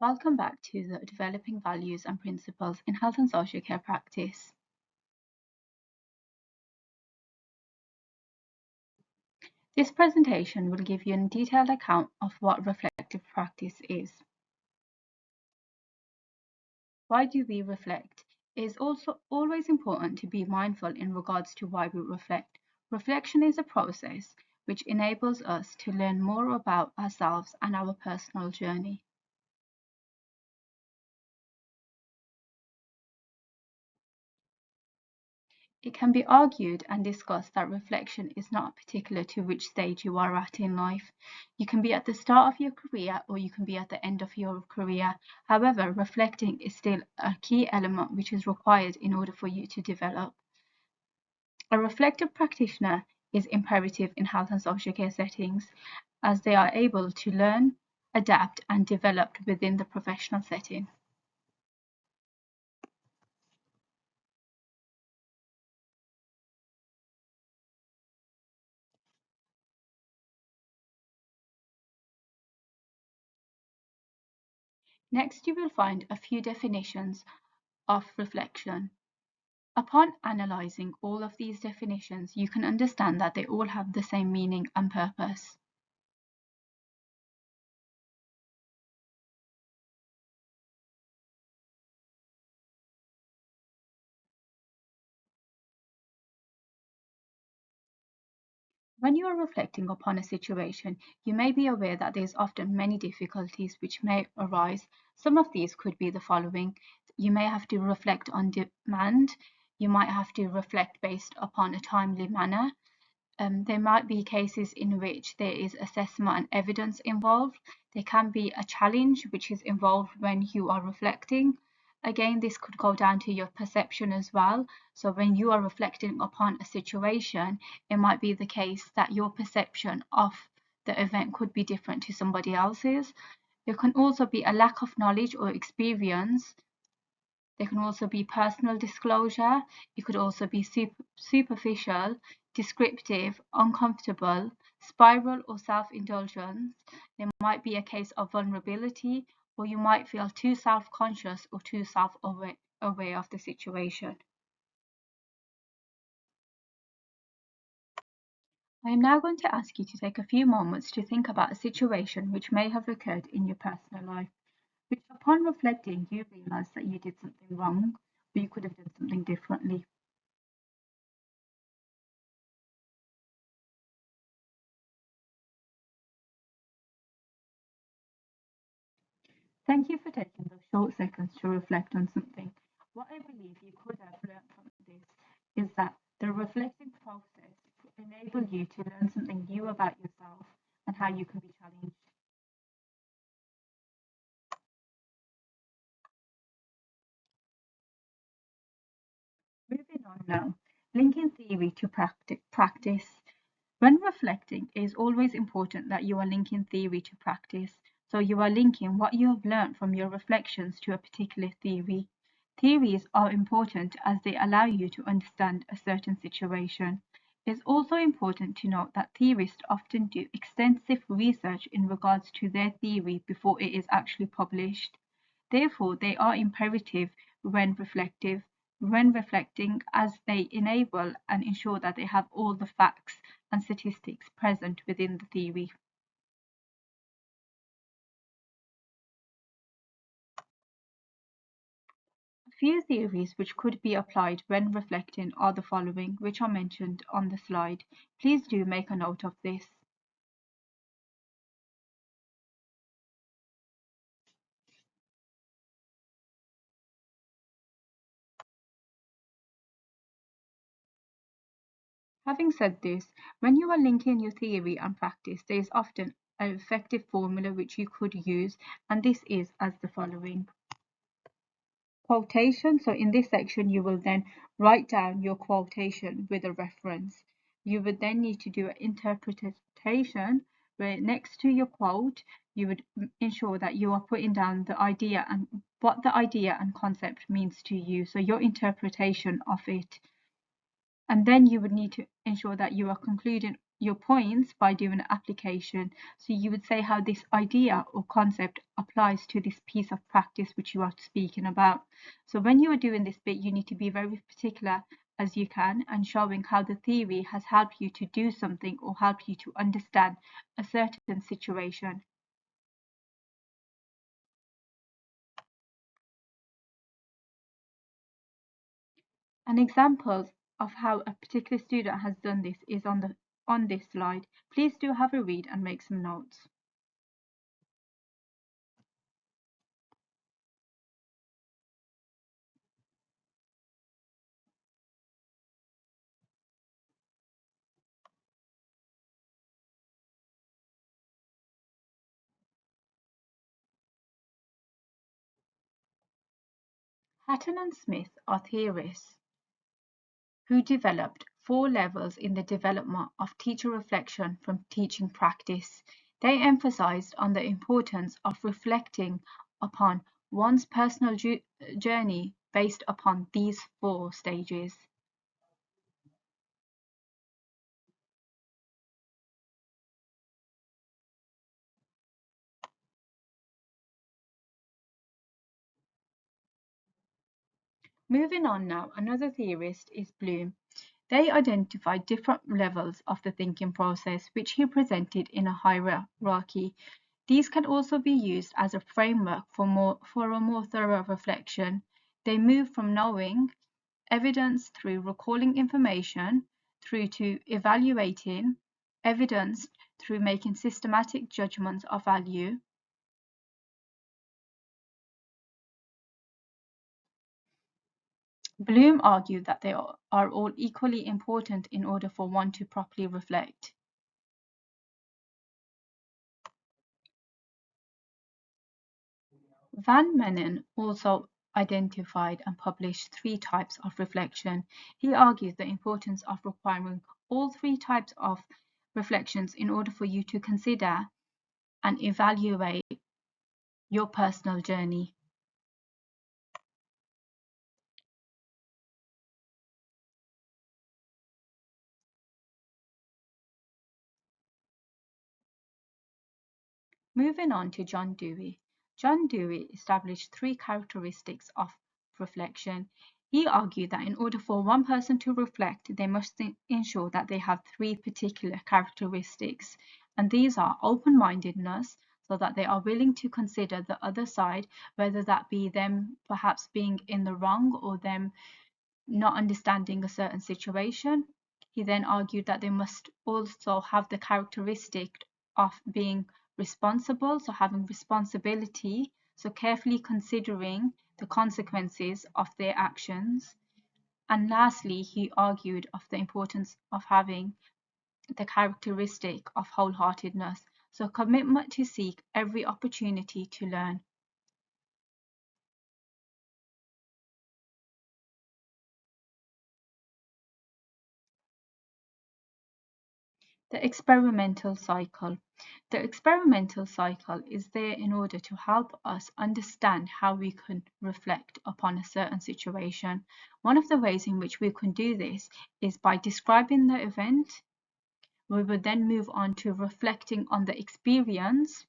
Welcome back to the Developing Values and Principles in Health and Social Care Practice. This presentation will give you a detailed account of what reflective practice is. Why do we reflect? It is also always important to be mindful in regards to why we reflect. Reflection is a process which enables us to learn more about ourselves and our personal journey. It can be argued and discussed that reflection is not particular to which stage you are at in life. You can be at the start of your career or you can be at the end of your career. However, reflecting is still a key element which is required in order for you to develop. A reflective practitioner is imperative in health and social care settings as they are able to learn, adapt, and develop within the professional setting. Next, you will find a few definitions of reflection. Upon analyzing all of these definitions, you can understand that they all have the same meaning and purpose. When you are reflecting upon a situation, you may be aware that there is often many difficulties which may arise. Some of these could be the following. You may have to reflect on demand. You might have to reflect based upon a timely manner. There might be cases in which there is assessment and evidence involved. There can be a challenge which is involved when you are reflecting. Again, this could go down to your perception as well. So when you are reflecting upon a situation, it might be the case that your perception of the event could be different to somebody else's. There can also be a lack of knowledge or experience. There can also be personal disclosure. It could also be superficial, descriptive, uncomfortable, spiral or self-indulgence. There might be a case of vulnerability, or you might feel too self-conscious or too self-aware of the situation. I am now going to ask you to take a few moments to think about a situation which may have occurred in your personal life, which upon reflecting you realize that you did something wrong, or you could have done something differently. Thank you for taking those short seconds to reflect on something. What I believe you could have learned from this is that the reflecting process enables you to learn something new about yourself and how you can be challenged. Moving on now, linking theory to practice. When reflecting, it is always important that you are linking theory to practice. So you are linking what you have learned from your reflections to a particular theory. Theories are important as they allow you to understand a certain situation. It's also important to note that theorists often do extensive research in regards to their theory before it is actually published. Therefore, they are imperative when reflecting as they enable and ensure that they have all the facts and statistics present within the theory. A few theories which could be applied when reflecting are the following, which are mentioned on the slide. Please do make a note of this. Having said this, when you are linking your theory and practice, there is often an effective formula which you could use, and this is as the following. Quotation. So in this section, you will then write down your quotation with a reference. You would then need to do an interpretation where next to your quote, you would ensure that you are putting down the idea and what the idea and concept means to you. So your interpretation of it. And then you would need to ensure that you are concluding your points by doing an application. So you would say how this idea or concept applies to this piece of practice which you are speaking about. So when you are doing this bit, you need to be very particular as you can and showing how the theory has helped you to do something or help you to understand a certain situation. An example of how a particular student has done this is on this slide. Please do have a read and make some notes. Hatton and Smith are theorists who developed 4 levels in the development of teacher reflection from teaching practice. They emphasized on the importance of reflecting upon one's personal journey based upon these 4 stages. Moving on now, another theorist is Bloom. They identified different levels of the thinking process, which he presented in a hierarchy. These can also be used as a framework for a more thorough reflection. They move from knowing evidence through recalling information through to evaluating evidence through making systematic judgments of value. Bloom argued that they are all equally important in order for one to properly reflect. Van Menen also identified and published 3 types of reflection. He argued the importance of requiring all 3 types of reflections in order for you to consider and evaluate your personal journey. Moving on to John Dewey. John Dewey established 3 characteristics of reflection. He argued that in order for one person to reflect, they must ensure that they have 3 particular characteristics, and these are open-mindedness, so that they are willing to consider the other side, whether that be them perhaps being in the wrong or them not understanding a certain situation. He then argued that they must also have the characteristic of being responsible, so having responsibility, so carefully considering the consequences of their actions. And lastly, he argued of the importance of having the characteristic of wholeheartedness, so commitment to seek every opportunity to learn. The experimental cycle. The experimental cycle is there in order to help us understand how we can reflect upon a certain situation. One of the ways in which we can do this is by describing the event. We will then move on to reflecting on the experience.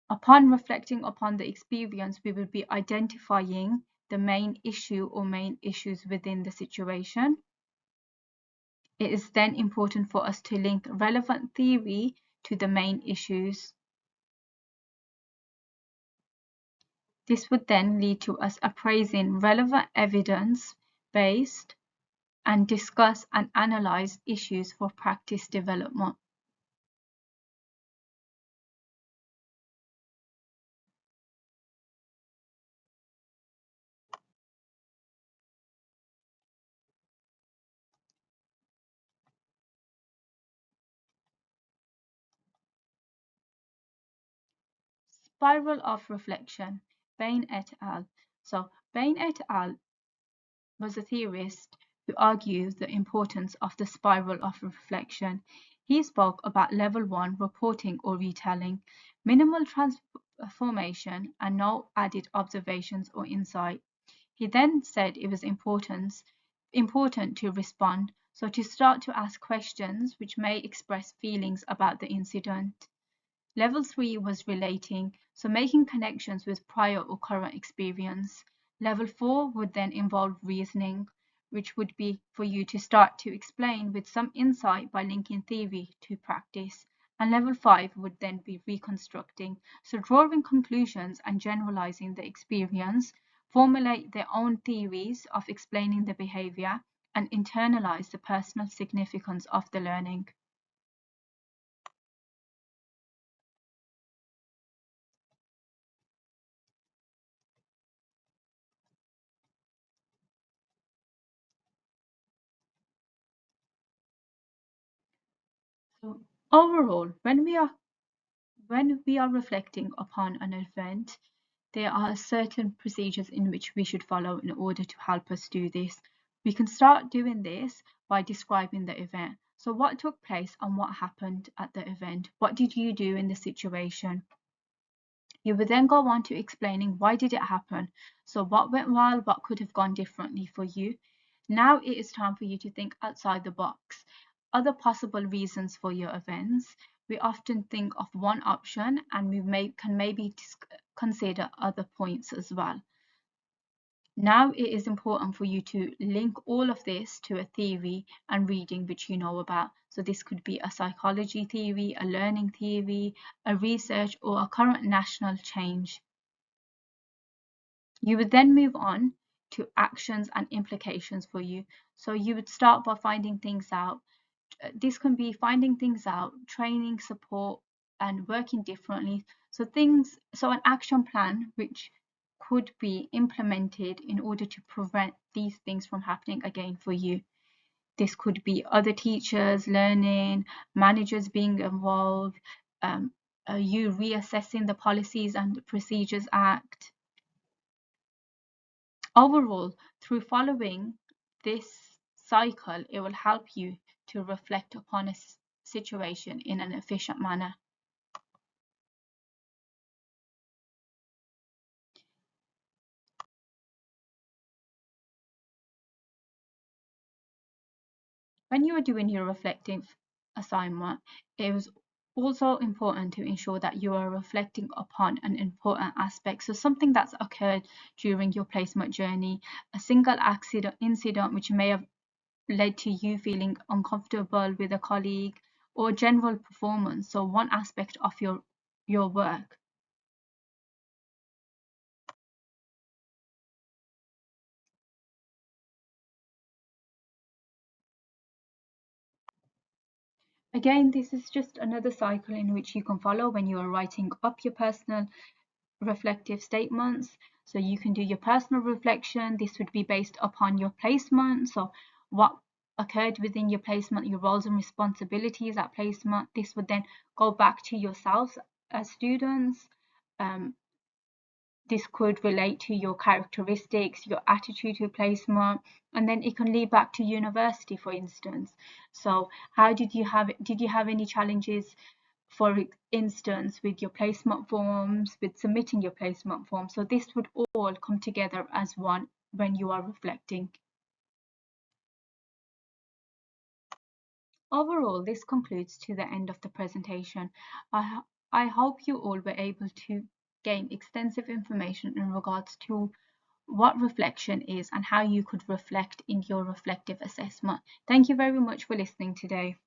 Upon reflecting upon the experience, we will be identifying the main issue or main issues within the situation. It is then important for us to link relevant theory to the main issues. This would then lead to us appraising relevant evidence based and discuss and analyze issues for practice development. Spiral of reflection, Bain et al. So Bain et al. Was a theorist who argued the importance of the spiral of reflection. He spoke about level 1 reporting or retelling, minimal transformation, and no added observations or insight. He then said it was important to respond, So to start to ask questions which may express feelings about the incident. Level 3 was relating, so making connections with prior or current experience. Level 4 would then involve reasoning, which would be for you to start to explain with some insight by linking theory to practice. And level 5 would then be reconstructing, so drawing conclusions and generalizing the experience, formulate their own theories of explaining the behavior, and internalize the personal significance of the learning. So overall, when we are reflecting upon an event, there are certain procedures in which we should follow in order to help us do this. We can start doing this by describing the event. So what took place and what happened at the event? What did you do in the situation? You would then go on to explaining why did it happen? So what went well, what could have gone differently for you? Now it is time for you to think outside the box. Other possible reasons for your events. We often think of one option and can maybe consider other points as well. Now it is important for you to link all of this to a theory and reading which you know about. So this could be a psychology theory, a learning theory, a research, or a current national change. You would then move on to actions and implications for you. So you would start by finding things out. This can be finding things out, training, support, and working differently. So an action plan which could be implemented in order to prevent these things from happening again for you. This could be other teachers learning, managers being involved, you reassessing the Policies and Procedures Act. Overall, through following this cycle, it will help you to reflect upon a situation in an efficient manner. When you are doing your reflective assignment, it is also important to ensure that you are reflecting upon an important aspect. So something that's occurred during your placement journey, a single incident which may have led to you feeling uncomfortable with a colleague, or general performance, so one aspect of your work. Again, this is just another cycle in which you can follow when you are writing up your personal reflective statements. So you can do your personal reflection. This would be based upon your placement. So what occurred within your placement, your roles and responsibilities at placement. This would then go back to yourselves as students. This could relate to your characteristics, your attitude to placement, and then it can lead back to university, for instance. So how did you have any challenges, for instance, with your placement forms, with submitting your placement form? So this would all come together as one when you are reflecting. Overall, this concludes to the end of the presentation. I hope you all were able to gain extensive information in regards to what reflection is and how you could reflect in your reflective assessment. Thank you very much for listening today.